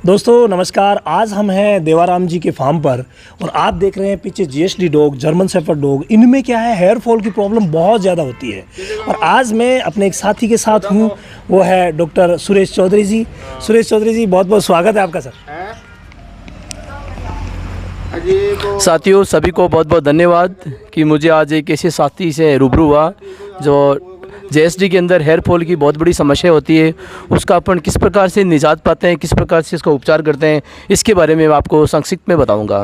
दोस्तों नमस्कार। आज हम हैं देवाराम जी के फार्म पर और आप देख रहे हैं पीछे GSD dog, German shepherd dog. इनमें क्या है, हेयर फॉल की प्रॉब्लम बहुत ज़्यादा होती है। और आज मैं अपने एक साथी के साथ हूँ, वो है डॉक्टर सुरेश चौधरी जी। सुरेश चौधरी जी, बहुत बहुत स्वागत है आपका सर। साथियों, सभी को बहुत बहुत धन्यवाद कि मुझे आज एक ऐसे साथी से रूबरू हुआ जो जीएसडी के अंदर हेयर फॉल की बहुत बड़ी समस्या होती है। उसका अपन किस प्रकार से निजात पाते हैं, किस प्रकार से इसका उपचार करते हैं, इसके बारे में मैं आपको संक्षिप्त में बताऊंगा।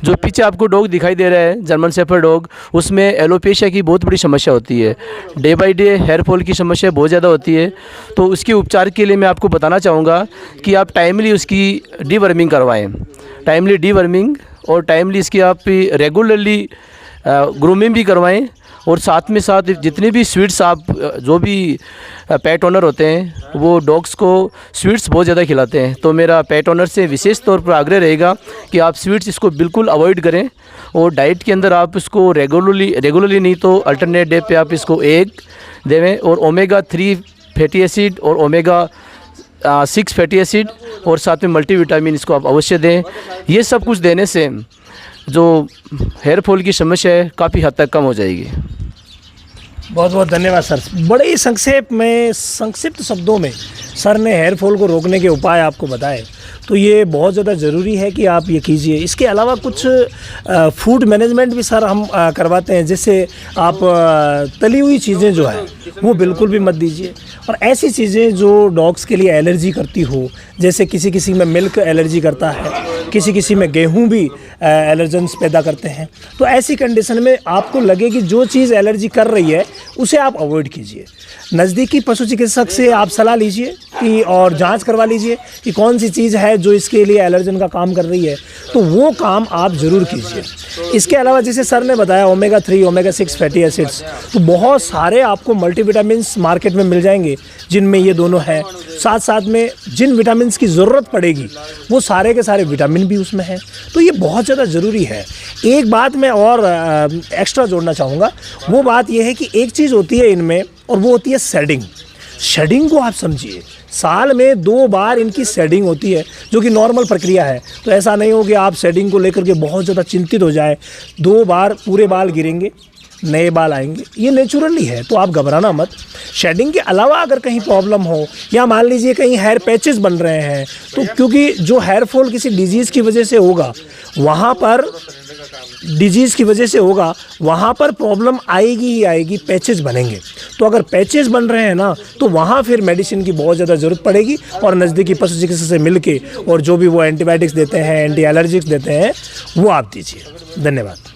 जो पीछे आपको डॉग दिखाई दे रहा है, जर्मन शेफर्ड डॉग, उसमें एलोपेशिया की बहुत बड़ी समस्या होती है। Day by day hair fall की समस्या बहुत ज़्यादा होती है। तो उसके उपचार के लिए मैं आपको बताना चाहूँगा कि आप टाइमली उसकी डीवर्मिंग करवाएँ। टाइमली डीवर्मिंग और टाइमली इसकी आप रेगुलरली ग्रूमिंग भी करवाएं। और साथ में साथ जितने भी स्वीट्स आप जो भी पेट ओनर होते हैं वो डॉग्स को स्वीट्स बहुत ज़्यादा खिलाते हैं। तो मेरा पेट ओनर से विशेष तौर पर आग्रह रहेगा कि आप स्वीट्स इसको बिल्कुल अवॉइड करें। और डाइट के अंदर आप इसको रेगुलरली नहीं तो अल्टरनेट डे पे आप इसको एग देवें। और ओमेगा 3 फैटी एसिड और ओमेगा 6 फैटी एसिड और साथ में मल्टीविटामिन इसको आप अवश्य दें। ये सब कुछ देने से जो हेयर फॉल की समस्या है काफ़ी हद तक कम हो जाएगी। बहुत बहुत धन्यवाद सर। बड़े ही संक्षिप्त शब्दों में सर ने हेयर फॉल को रोकने के उपाय आपको बताए। तो ये बहुत ज़्यादा ज़रूरी है कि आप ये कीजिए। इसके अलावा कुछ फूड मैनेजमेंट भी सर हम करवाते हैं। जैसे आप तली हुई चीज़ें जो है वो बिल्कुल भी मत दीजिए। और ऐसी चीज़ें जो डॉग्स के लिए एलर्जी करती हो, जैसे किसी में मिल्क एलर्जी करता है, किसी में गेहूं भी एलर्जेंस पैदा करते हैं। तो ऐसी कंडीशन में आपको लगे कि जो चीज़ एलर्जी कर रही है उसे आप अवॉइड कीजिए। नज़दीकी पशु चिकित्सक से आप सलाह लीजिए कि और जांच करवा लीजिए कि कौन सी चीज़ है जो इसके लिए एलर्जन का काम कर रही है। तो वो काम आप ज़रूर कीजिए। इसके अलावा जैसे सर ने बताया ओमेगा 3 ओमेगा 6 फैटी एसिड्स, तो बहुत सारे आपको मल्टीविटामिन्स मार्केट में मिल जाएंगे जिनमें ये दोनों हैं। साथ साथ में जिन विटामिन्स की ज़रूरत पड़ेगी वो सारे के सारे विटामिन भी उसमें हैं। तो ये बहुत ज़्यादा ज़रूरी है। एक बात मैं और एक्स्ट्रा जोड़ना चाहूँगा, वो बात ये है कि एक चीज़ होती है इनमें और वो होती है शेडिंग। शेडिंग को आप समझिए, साल में 2 बार इनकी शेडिंग होती है जो कि नॉर्मल प्रक्रिया है। तो ऐसा नहीं हो कि आप शेडिंग को लेकर के बहुत ज़्यादा चिंतित हो जाए। 2 बार पूरे बाल गिरेंगे, नए बाल आएंगे, ये नेचुरली है। तो आप घबराना मत। शेडिंग के अलावा अगर कहीं प्रॉब्लम हो या मान लीजिए कहीं हेयर पैचेस बन रहे हैं, तो क्योंकि जो हेयर फॉल किसी डिजीज़ की वजह से होगा वहाँ पर प्रॉब्लम आएगी ही आएगी, पैचेस बनेंगे। तो अगर पैचेस बन रहे हैं ना, तो वहाँ फिर मेडिसिन की बहुत ज़्यादा ज़रूरत पड़ेगी। और नज़दीकी पशु चिकित्सक से मिलके और जो भी वो एंटीबायोटिक्स देते हैं, एंटी एलर्जिक्स देते हैं, वो आप दीजिए। धन्यवाद।